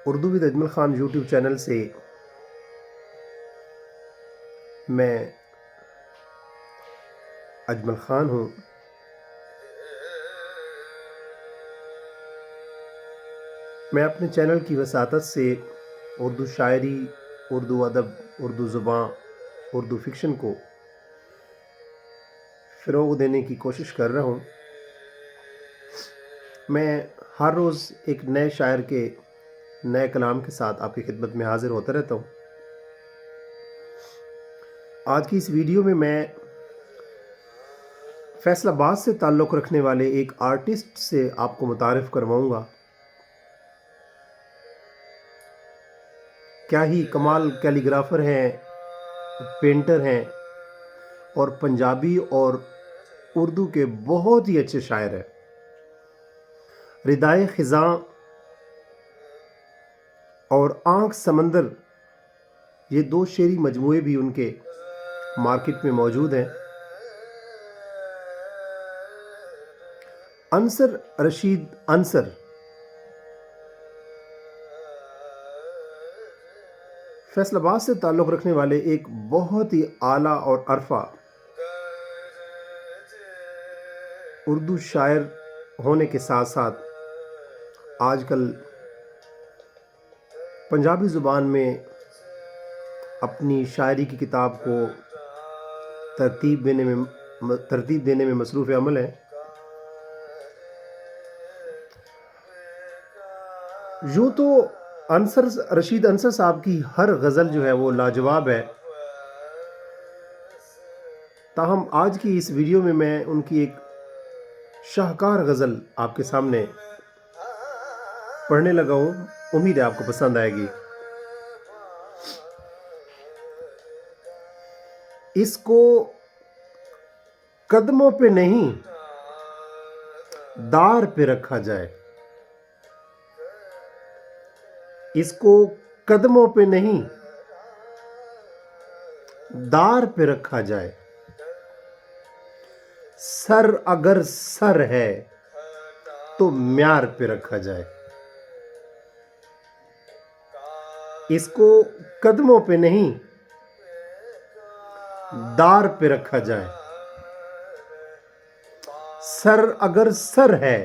Urdu with Ajmal Khan YouTube channel سے میں اجمل خان ہوں۔ میں اپنے چینل کی وساطت سے اردو شاعری، اردو ادب، اردو زبان، اردو فکشن کو فروغ دینے کی کوشش کر رہا ہوں۔ میں ہر روز ایک نئے شاعر کے نئے کلام کے ساتھ آپ کی خدمت میں حاضر ہوتا رہتا ہوں۔ آج کی اس ویڈیو میں فیصل آباد سے تعلق رکھنے والے ایک آرٹسٹ سے آپ کو متعارف کرواؤں گا۔ کیا ہی کمال کیلیگرافر ہیں، پینٹر ہیں، اور پنجابی اور اردو کے بہت ہی اچھے شاعر ہیں۔ ردائے خزاں اور آنکھ سمندر، یہ دو شعری مجموعے بھی ان کے مارکیٹ میں موجود ہیں۔ انصر رشید انصر فیصل آباد سے تعلق رکھنے والے ایک بہت ہی اعلیٰ اور عرفہ اردو شاعر ہونے کے ساتھ ساتھ آج کل پنجابی زبان میں اپنی شاعری کی کتاب کو ترتیب دینے میں مصروف عمل ہے۔ یوں تو رشید انصر صاحب کی ہر غزل جو ہے وہ لاجواب ہے، تاہم آج کی اس ویڈیو میں ان کی ایک شاہکار غزل آپ کے سامنے پڑھنے لگا ہوں۔ امید ہے آپ کو پسند آئے گی۔ اس کو قدموں پہ نہیں دار پہ رکھا جائے، اس کو قدموں پہ نہیں دار پہ رکھا جائے، سر اگر سر ہے تو معیار پہ رکھا جائے۔ اس کو قدموں پہ نہیں دار پہ رکھا جائے، سر اگر سر ہے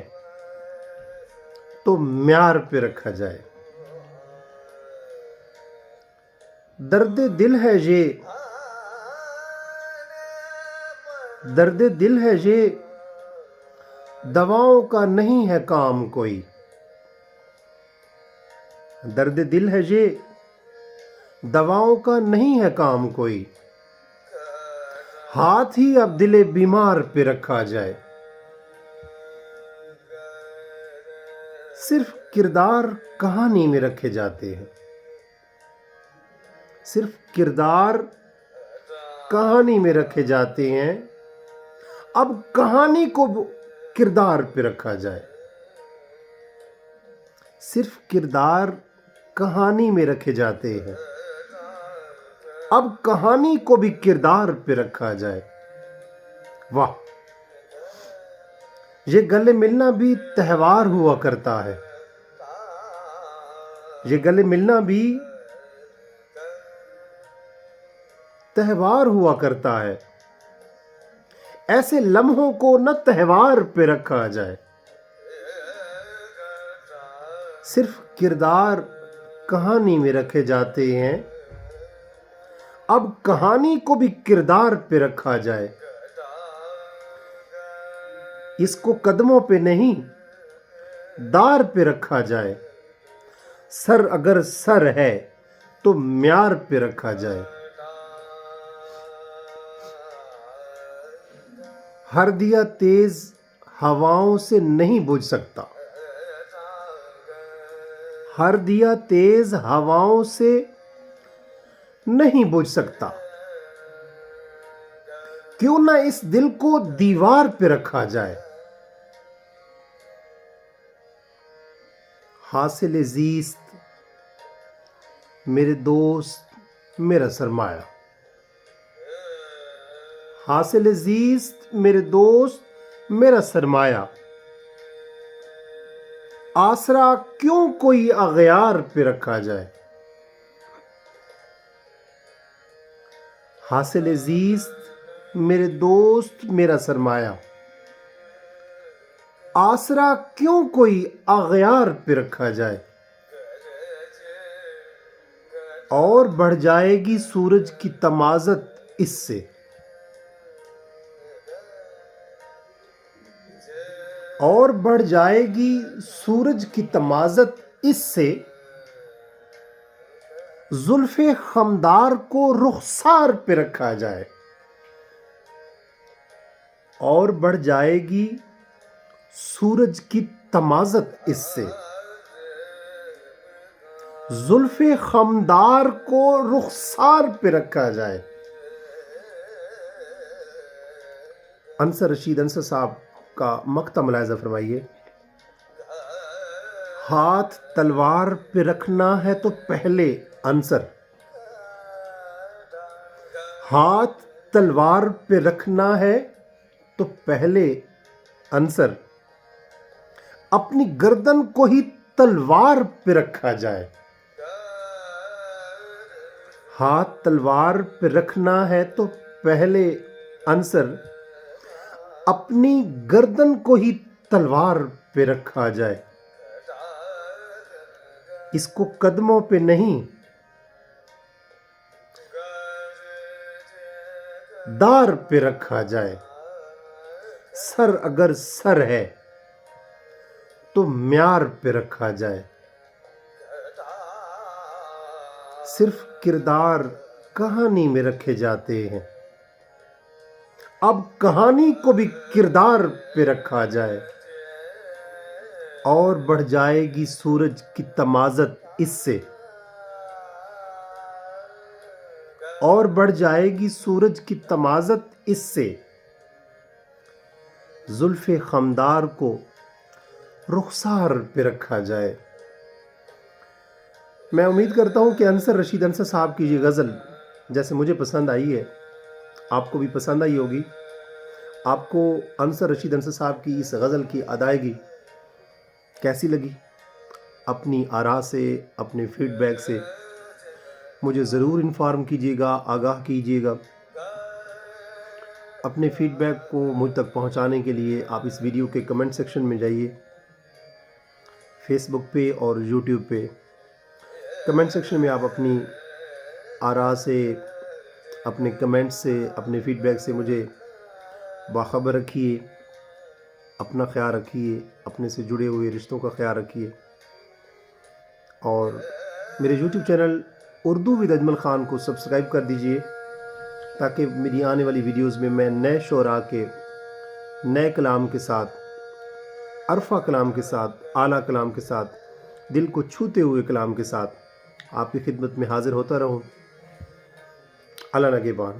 تو معیار پہ رکھا جائے۔ درد دل ہے یہ، درد دل ہے یہ، دواؤں کا نہیں ہے کام کوئی۔ درد دل ہے یہ، دواؤں کا نہیں ہے کام کوئی، ہاتھ ہی اب دل بیمار پہ رکھا جائے۔ صرف کردار کہانی میں رکھے جاتے ہیں، صرف کردار کہانی میں رکھے جاتے ہیں، اب کہانی کو کردار پہ رکھا جائے۔ صرف کردار کہانی میں رکھے جاتے ہیں، اب کہانی کو بھی کردار پہ رکھا جائے۔ واہ! یہ گلے ملنا بھی تہوار ہوا کرتا ہے، یہ گلے ملنا بھی تہوار ہوا کرتا ہے، ایسے لمحوں کو نہ تہوار پہ رکھا جائے۔ صرف کردار کہانی میں رکھے جاتے ہیں، اب کہانی کو بھی کردار پہ رکھا جائے۔ اس کو قدموں پہ نہیں دار پہ رکھا جائے، سر اگر سر ہے تو معیار پہ رکھا جائے۔ ہر دیا تیز ہواؤں سے نہیں بجھ سکتا، ہر دیا تیز ہواؤں سے نہیں بجھ سکتا، کیوں نہ اس دل کو دیوار پہ رکھا جائے۔ حاصل زیست میرے دوست میرا سرمایہ، حاصل زیست میرے دوست میرا سرمایہ، آسرا کیوں کوئی اغیار پہ رکھا جائے. حاصل زیست میرے دوست میرا سرمایہ، آسرا کیوں کوئی اغیار پہ رکھا جائے. اور بڑھ جائے گی سورج کی تمازت اس سے، اور بڑھ جائے گی سورج کی تمازت اس سے، زلف خمدار کو رخسار پہ رکھا جائے. اور بڑھ جائے گی سورج کی تمازت اس سے، زلف خمدار کو رخسار پہ رکھا جائے. انصر رشید انصر صاحب کا مقطع ملاحظہ فرمائیے. ہاتھ تلوار پہ رکھنا ہے تو پہلے انصر، ہاتھ تلوار پہ رکھنا ہے تو پہلے انصر، اپنی گردن کو ہی تلوار پہ رکھا جائے. ہاتھ تلوار پہ رکھنا ہے تو پہلے انصر، اپنی گردن کو ہی تلوار پہ رکھا جائے. اس کو قدموں پہ نہیں دار پہ رکھا جائے. سر اگر سر ہے تو معیار پہ رکھا جائے. صرف کردار کہانی میں رکھے جاتے ہیں، اب کہانی کو بھی کردار پہ رکھا جائے. اور بڑھ جائے گی سورج کی تمازت اس سے، اور بڑھ جائے گی سورج کی تمازت اس سے، زلف خمدار کو رخسار پہ رکھا جائے. میں امید کرتا ہوں کہ انصر رشید انصر صاحب کی یہ غزل جیسے مجھے پسند آئی ہے آپ کو بھی پسند آئی ہوگی. آپ کو انصر رشید انصر صاحب کی اس غزل کی ادائیگی کیسی لگی؟ اپنی آراء سے، اپنے فیڈ بیک سے مجھے ضرور انفارم کیجیے گا، آگاہ کیجیے گا. اپنے فیڈ بیک کو مجھ تک پہنچانے کے لیے آپ اس ویڈیو کے کمنٹ سیکشن میں جائیے، فیس بک پہ اور یوٹیوب پہ. کمنٹ سیکشن میں آپ اپنی آراء سے، اپنے کمنٹ سے، اپنے فیڈ بیک سے مجھے باخبر رکھیے. اپنا خیال رکھیے، اپنے سے جڑے ہوئے رشتوں کا خیال رکھیے. اور میرے YouTube channel Urdu with Ajmal Khan کو سبسکرائب کر دیجئے تاکہ میری آنے والی ویڈیوز میں نئے شعراء کے نئے کلام کے ساتھ، عرفہ کلام کے ساتھ، اعلیٰ کلام کے ساتھ، دل کو چھوتے ہوئے کلام کے ساتھ آپ کی خدمت میں حاضر ہوتا رہوں. اللہ نگہبان.